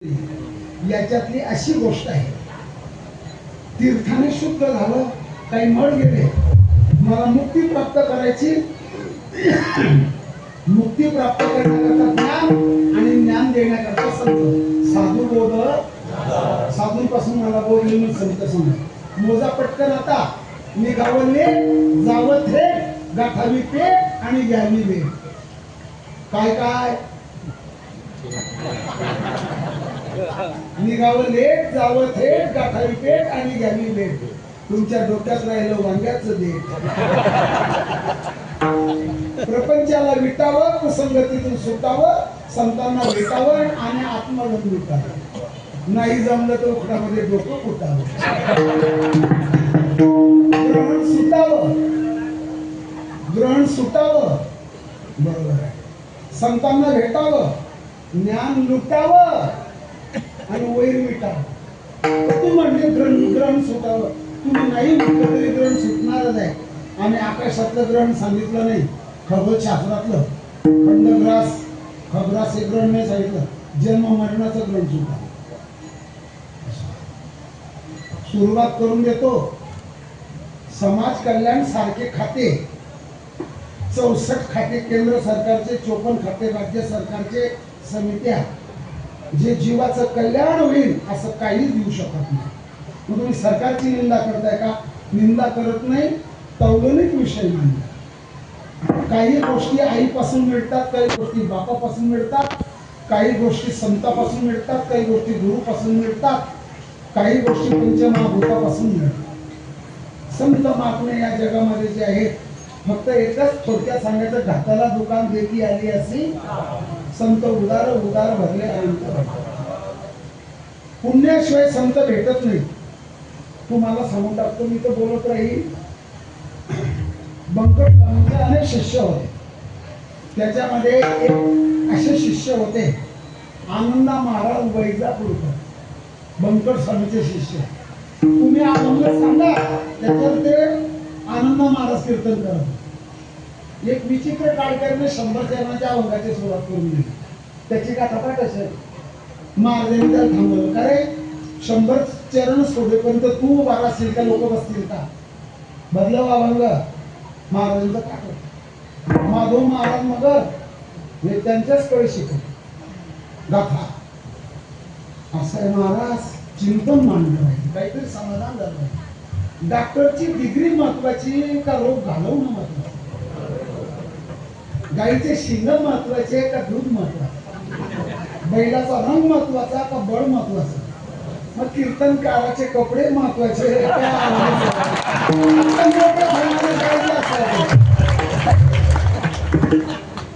याच्यातली अशी गोष्ट आहे, तीर्थाने शुद्ध झालं, काही मळ गेले, मला मुक्ती प्राप्त करायची, मुक्ती प्राप्त करण्याकरता ज्ञान आणि ज्ञान देण्याकरता संत साधू बोध, साधूंपासून मला बोलले मी संत समज मोजा पटकन आता निघावले जावं थेट गाठावी पेट आणि घ्यावी वेळ. काय काय निघावं लेट जावं थेट गाठावी पेट आणि घ्यावी वेळ. तुमच्या डोक्यात राहिलं वांग्याचं देठ. प्रपंचाला विटावं, कुसंगतीतून सुटावं, संतांना भेटावं आणि आत्मगत लुटावं. नाही जमलं तर उखडामध्ये डोकं फुटावं. ग्रहण सुटावं, ग्रहण सुटावं, बरोबर आहे. संतांना भेटावं, ज्ञान लुटावं आणि वैर मिटावं. तू म्हणजे ग्रहण सुटावं. तुम्ही नाही म्हटलं तरी ग्रहण सुटणारच आहे. आणि आकाशातलं ग्रहण सांगितलं नाही, खगोलशास्त्रातलं खंडग्रास खग्रास हे ग्रहण नाही सांगितलं, जन्म मरणाचं ग्रहण सुटावं. सुरुवात करून देतो. समाज कल्याण सारखे खाते 64 खाते केंद्र सरकारचे, 54 खाते राज्य सरकारचे, समित्या, जे जीवाचं कल्याण होईल असं काहीच देऊ शकत नाही. मग तुम्ही सरकारची निंदा करताय का? निंदा करत नाही, तौलनिक विषय नाही. काही गोष्टी आईपासून मिळतात, काही गोष्टी बापापासून मिळतात, काही गोष्टी संतापासून मिळतात, काही गोष्टी गुरुपासून मिळतात, काही गोष्टी पंचमहाभूतापासून मिळतात. संत महात्मे या जगामध्ये जे आहेत, फक्त एकच थोडक्यात सांगायचं, घाताला दुकान देखी आली अशी संत उदार उदार भरले अनंत. पुण्याशिवाय संत भेटत नाही. तुम्हाला सांगून टाकतो, मी तर बोलत राहील. बंकट स्वामींचे अनेक शिष्य होते. त्याच्यामध्ये एक असे शिष्य होते आनंदा महाराज वैजापूरकर, बंकट स्वामीचे शिष्य. तुम्ही आनंद सांगा, त्याच्यावर ते आनंद महाराज कीर्तन करत. एक विचित्र काळकरीने 100 चरणाच्या अभंगाची सुरुवात करून दिली. त्याची गाथा पाठ असेल. महाराजांनी त्याला थांबवलं, का रे 100 चरण सोडेपर्यंत तू उभा असतील का, लोक बसतील का? बदलव अभंग. महाराजांचं काट माधव महाराज मगर हे त्यांच्याच कडे शिकत गाथा. असं आहे महाराज, चिंतन मांडलं पाहिजे, काहीतरी समाधान झालं पाहिजे. डॉक्टरची डिग्री महत्वाची का रोग घालवणं महत्वाचं? गाईचे शिंग महत्वाचे का दूध महत्वाचं? बैलाचा रंग महत्वाचा का बळ महत्वाचं? मग कीर्तनकाराचे कपडे महत्वाचे